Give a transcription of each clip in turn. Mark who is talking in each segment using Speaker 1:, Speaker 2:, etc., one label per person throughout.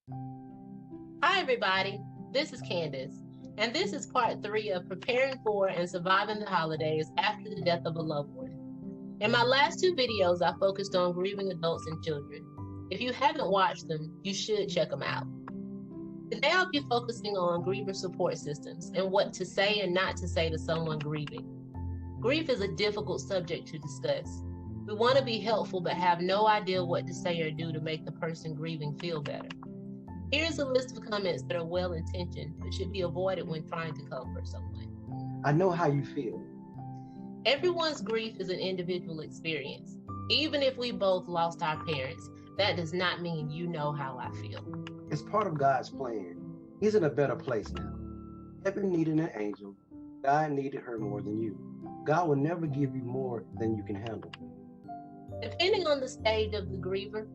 Speaker 1: Hi, everybody. This is Candace, and this is part 3 of preparing for and surviving the holidays after the death of a loved one. In my last 2 videos, I focused on grieving adults and children. If you haven't watched them, you should check them out. Today, I'll be focusing on griever support systems and what to say and not to say to someone grieving. Grief is a difficult subject to discuss. We want to be helpful but have no idea what to say or do to make the person grieving feel better. Here's a list of comments that are well-intentioned but should be avoided when trying to comfort someone.
Speaker 2: I know how you feel.
Speaker 1: Everyone's grief is an individual experience. Even if we both lost our parents, that does not mean you know how I feel.
Speaker 2: It's part of God's plan. He's in a better place now. Heaven needed an angel. God needed her more than you. God will never give you more than you can handle.
Speaker 1: Depending on the stage of the griever,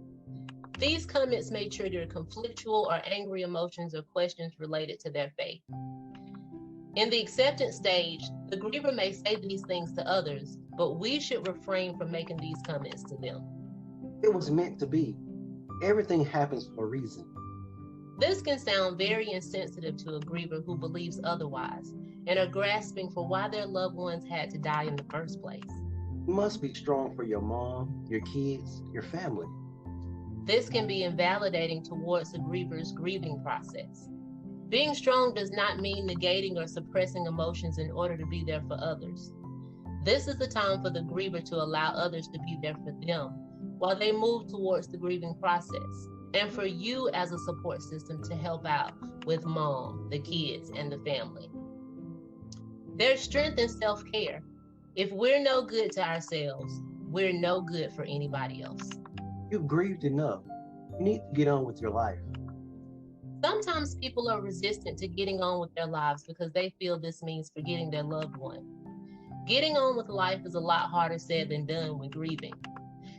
Speaker 1: these comments may trigger conflictual or angry emotions or questions related to their faith. In the acceptance stage, the griever may say these things to others, but we should refrain from making these comments to them.
Speaker 2: It was meant to be. Everything happens for a reason.
Speaker 1: This can sound very insensitive to a griever who believes otherwise and are grasping for why their loved ones had to die in the first place.
Speaker 2: You must be strong for your mom, your kids, your family.
Speaker 1: This can be invalidating towards the griever's grieving process. Being strong does not mean negating or suppressing emotions in order to be there for others. This is the time for the griever to allow others to be there for them while they move towards the grieving process, and for you as a support system to help out with mom, the kids, and the family. There's strength in self-care. If we're no good to ourselves, we're no good for anybody else.
Speaker 2: You've grieved enough. You need to get on with your life.
Speaker 1: Sometimes people are resistant to getting on with their lives because they feel this means forgetting their loved one. Getting on with life is a lot harder said than done when grieving.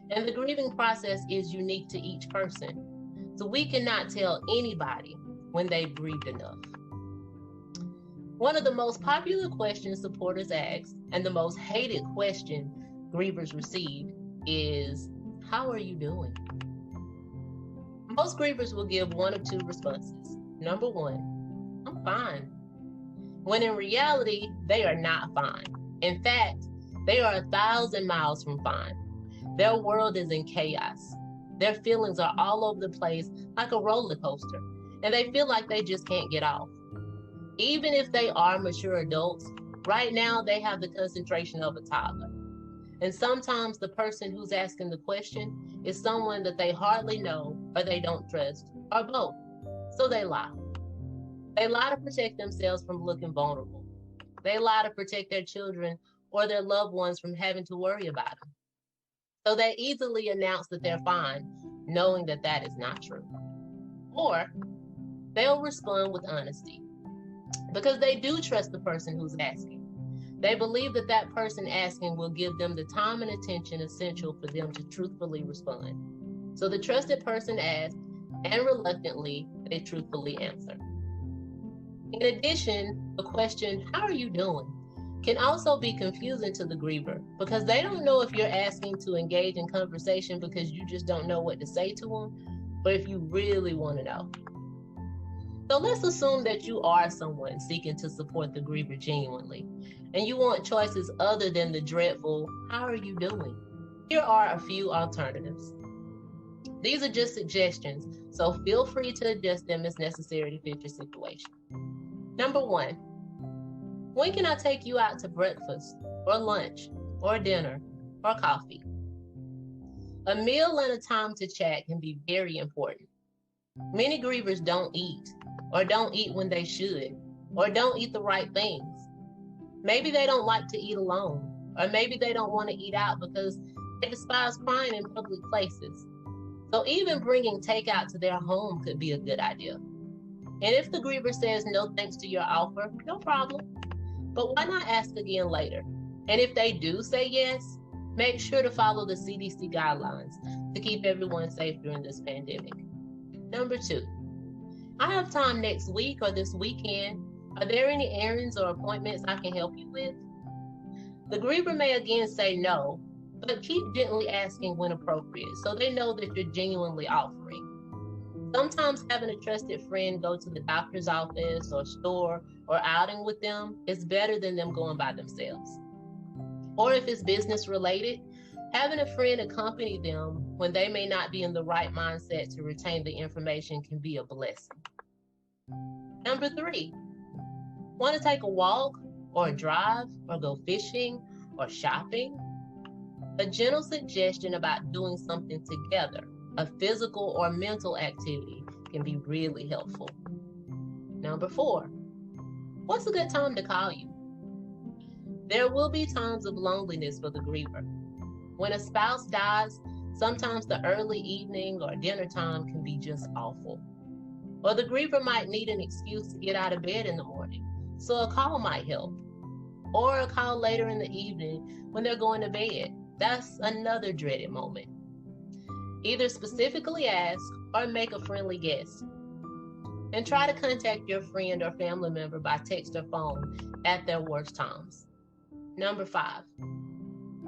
Speaker 1: And the grieving process is unique to each person. So we cannot tell anybody when they've grieved enough. One of the most popular questions supporters ask, and the most hated question grievers receive, is, how are you doing? Most grievers will give one of 2 responses. Number 1, I'm fine. When in reality, they are not fine. In fact, they are 1,000 miles from fine. Their world is in chaos. Their feelings are all over the place like a roller coaster, and they feel like they just can't get off. Even if they are mature adults, right now they have the concentration of a toddler. And sometimes the person who's asking the question is someone that they hardly know or they don't trust, or both. So they lie. They lie to protect themselves from looking vulnerable. They lie to protect their children or their loved ones from having to worry about them. So they easily announce that they're fine, knowing that that is not true. Or they'll respond with honesty because they do trust the person who's asking. They believe that that person asking will give them the time and attention essential for them to truthfully respond. So the trusted person asks, and reluctantly, they truthfully answer. In addition, the question, how are you doing, can also be confusing to the griever because they don't know if you're asking to engage in conversation because you just don't know what to say to them, or if you really want to know. So let's assume that you are someone seeking to support the griever genuinely, and you want choices other than the dreadful, how are you doing? Here are a few alternatives. These are just suggestions, so feel free to adjust them as necessary to fit your situation. Number 1, when can I take you out to breakfast, or lunch, or dinner, or coffee? A meal and a time to chat can be very important. Many grievers don't eat, or don't eat when they should, or don't eat the right things. Maybe they don't like to eat alone, or maybe they don't want to eat out because they despise crying in public places. So even bringing takeout to their home could be a good idea. And if the griever says no thanks to your offer, no problem. But why not ask again later? And if they do say yes, make sure to follow the CDC guidelines to keep everyone safe during this pandemic. Number 2, I have time next week or this weekend. Are there any errands or appointments I can help you with? The griever may again say no, but keep gently asking when appropriate so they know that you're genuinely offering. Sometimes having a trusted friend go to the doctor's office or store or outing with them is better than them going by themselves. Or if it's business related, having a friend accompany them when they may not be in the right mindset to retain the information can be a blessing. Number 3, want to take a walk or a drive or go fishing or shopping? A gentle suggestion about doing something together, a physical or mental activity, can be really helpful. Number 4, what's a good time to call you? There will be times of loneliness for the griever. When a spouse dies, sometimes the early evening or dinner time can be just awful. Or the griever might need an excuse to get out of bed in the morning, so a call might help. Or a call later in the evening when they're going to bed. That's another dreaded moment. Either specifically ask or make a friendly guess. And try to contact your friend or family member by text or phone at their worst times. Number 5,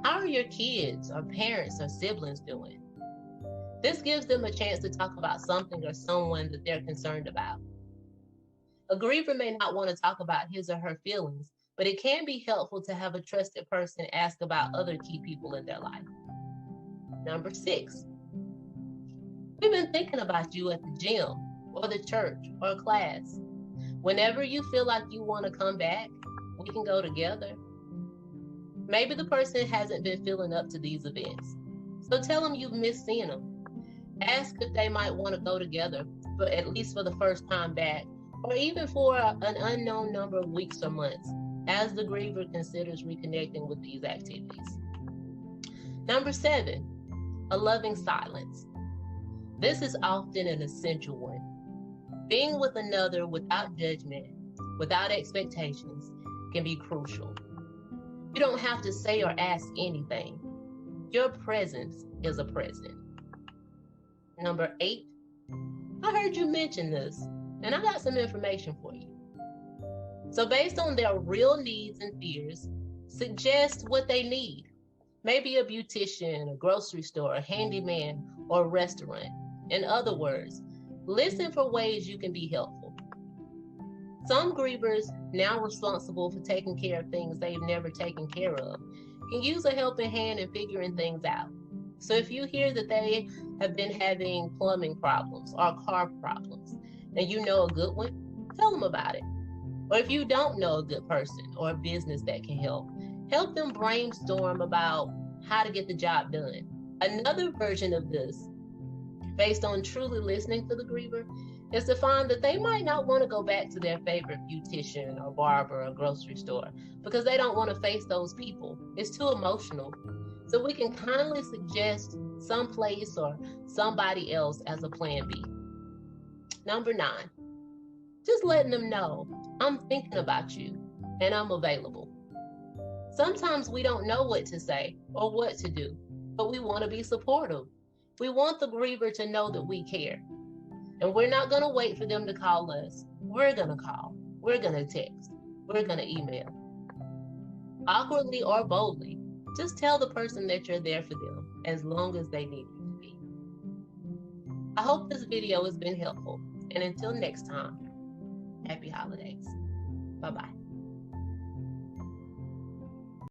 Speaker 1: how are your kids or parents or siblings doing? This gives them a chance to talk about something or someone that they're concerned about. A griever may not want to talk about his or her feelings, but it can be helpful to have a trusted person ask about other key people in their life. Number 6, we've been thinking about you at the gym or the church or class. Whenever you feel like you want to come back, we can go together. Maybe the person hasn't been feeling up to these events, so tell them you've missed seeing them. Ask if they might want to go together, but at least for the first time back, or even for an unknown number of weeks or months, as the griever considers reconnecting with these activities. Number 7, a loving silence. This is often an essential one. Being with another without judgment, without expectations, can be crucial. You don't have to say or ask anything. Your presence is a present. Number 8, I heard you mention this, and I got some information for you. So based on their real needs and fears, suggest what they need. Maybe a beautician, a grocery store, a handyman, or a restaurant. In other words, listen for ways you can be helpful. Some grievers, now responsible for taking care of things they've never taken care of, can use a helping hand in figuring things out. So if you hear that they have been having plumbing problems or car problems, and you know a good one, tell them about it. Or if you don't know a good person or a business that can help them brainstorm about how to get the job done. Another version of this, based on truly listening to the griever, is to find that they might not want to go back to their favorite beautician or barber or grocery store because they don't want to face those people. It's too emotional. So we can kindly suggest some place or somebody else as a plan B. Number 9, just letting them know, I'm thinking about you and I'm available. Sometimes we don't know what to say or what to do, but we want to be supportive. We want the griever to know that we care. And we're not going to wait for them to call us. We're going to call. We're going to text. We're going to email. Awkwardly or boldly, just tell the person that you're there for them as long as they need you to be. I hope this video has been helpful. And until next time, happy holidays. Bye-bye.